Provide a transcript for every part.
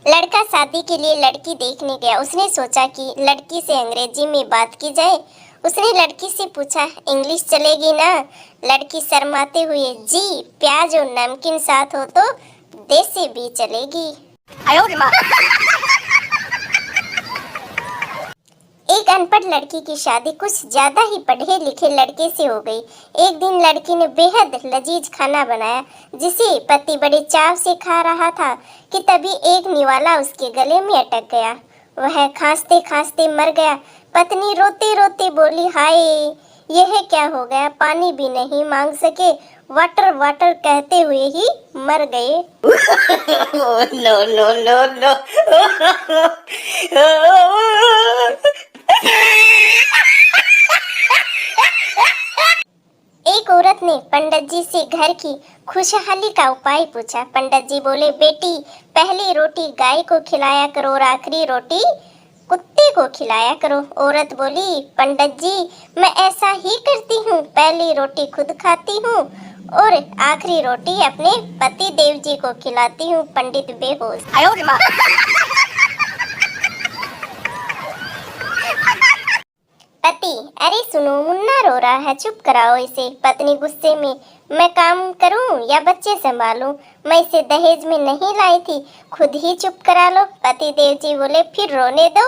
लड़का शादी के लिए लड़की देखने गया। उसने सोचा कि लड़की से अंग्रेजी में बात की जाए। उसने लड़की से पूछा, इंग्लिश चलेगी ना? लड़की शर्माते हुए, जी प्याज और नमकीन साथ हो तो देसी भी चलेगी। एक अनपढ़ लड़की की शादी कुछ ज्यादा ही पढ़े लिखे लड़के से हो गई। एक दिन लड़की ने बेहद लजीज खाना बनाया जिसे पति बड़े चाव से खा रहा था कि तभी एक निवाला उसके गले में अटक गया। वह खांसते खांसते मर गया। पत्नी रोते रोते बोली, हाय यह क्या हो गया? पानी भी नहीं मांग सके, वाटर वाटर कहते हुए ही मर गए। No no no no. एक औरत ने पंडित जी से घर की खुशहाली का उपाय पूछा। पंडित जी बोले, बेटी पहली रोटी गाय को खिलाया करो और आखिरी रोटी कुत्ते को खिलाया करो। औरत बोली, पंडित जी मैं ऐसा ही करती हूँ, पहली रोटी खुद खाती हूँ और आखिरी रोटी अपने पति देव जी को खिलाती हूँ। पंडित बेहोश। पति, अरे सुनो मुन्ना रो रहा है, चुप कराओ इसे। पत्नी गुस्से में, मैं काम करूं या बच्चे संभालूं? मैं इसे दहेज में नहीं लाई थी, खुद ही चुप करा लो। पति देव जी बोले, फिर रोने दो,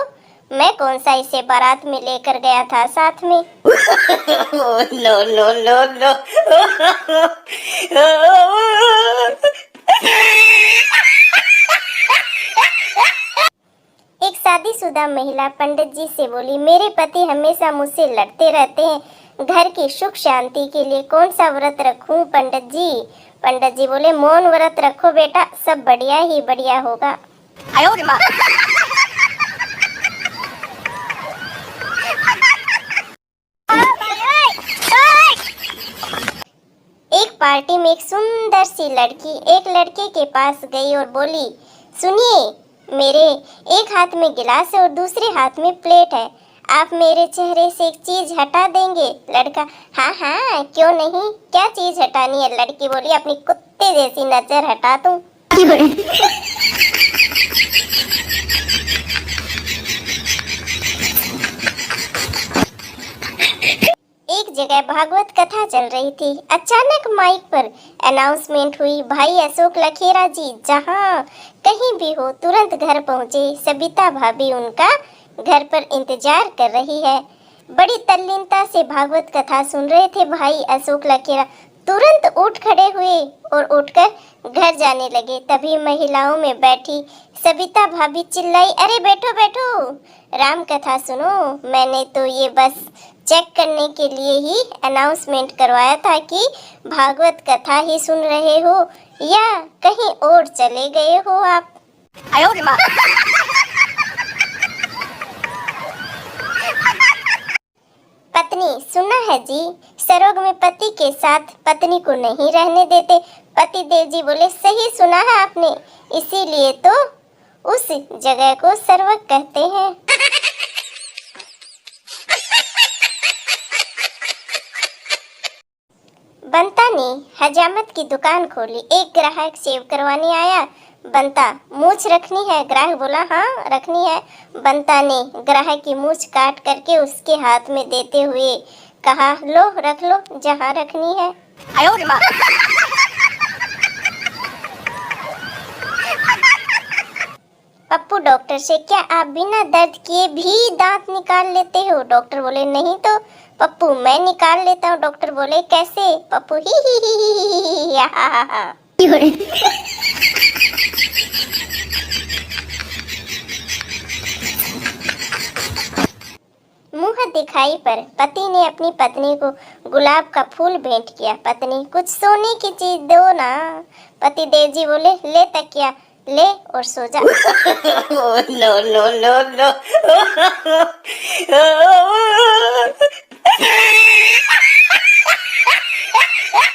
मैं कौन सा इसे बारात में लेकर गया था साथ में। No no no no. एक शादीशुदा महिला पंडित जी से बोली, मेरे पति हमेशा मुझसे लड़ते रहते हैं, घर की सुख शांति के लिए कौन सा व्रत रखूं पंडित जी? पंडित जी बोले, मौन व्रत रखो बेटा, सब बढ़िया ही बढ़िया होगा। एक पार्टी में एक सुंदर सी लड़की एक लड़के के पास गई और बोली, सुनिए, मेरे एक हाथ में गिलास है और दूसरे हाथ में प्लेट है, आप मेरे चेहरे से एक चीज हटा देंगे? लड़का, हाँ हाँ क्यों नहीं, क्या चीज हटानी है? लड़की बोली, अपनी कुत्ते जैसी नजर हटा दूं। एक जगह भागवत कथा चल रही थी। अचानक माइक पर अनाउंसमेंट हुई, भाई अशोक लखेरा जी जहाँ कहीं भी हो तुरंत घर पहुँचे। सबिता भाभी उनका घर पर इंतजार कर रही है। बड़ी तल्लीनता से भागवत कथा सुन रहे थे भाई अशोक लखेरा। तुरंत उठ खड़े हुए और उठकर घर जाने लगे। तभी महिलाओं में बैठी सबिता भाभी चिल्लाई, अरे बैठो बैठो, राम कथा सुनो। मैंने तो ये बस चेक करने के लिए ही अनाउंसमेंट करवाया था कि भागवत कथा ही सुन रहे हो या कहीं और चले गए हो आप। पत्नी, सुना है जी, सरोग में पति के साथ पत्नी को नहीं रहने देते। पति देव जी बोले, सही सुना है आपने, इसीलिए तो उस जगह को सर्वग कहते हैं। बंता ने हजामत की दुकान खोली। एक ग्राहक सेव करवाने आया। बंता, मूछ रखनी है? ग्राहक बोला, हाँ रखनी है। बंता ने ग्राहक की मूछ काट करके उसके हाथ में देते हुए कहा, लो रख लो जहाँ रखनी है। पप्पू डॉक्टर से, क्या आप बिना दर्द किए भी दांत निकाल लेते हो? डॉक्टर बोले, नहीं तो। पप्पू, मैं निकाल लेता हूँ। डॉक्टर बोले, कैसे? पप्पू, ही हा। मुंह दिखाई पर पति ने अपनी पत्नी को गुलाब का फूल भेंट किया। पत्नी, कुछ सोने की चीज दो ना। पति देव जी बोले, ले तकिया ले और सो जा। No no no no.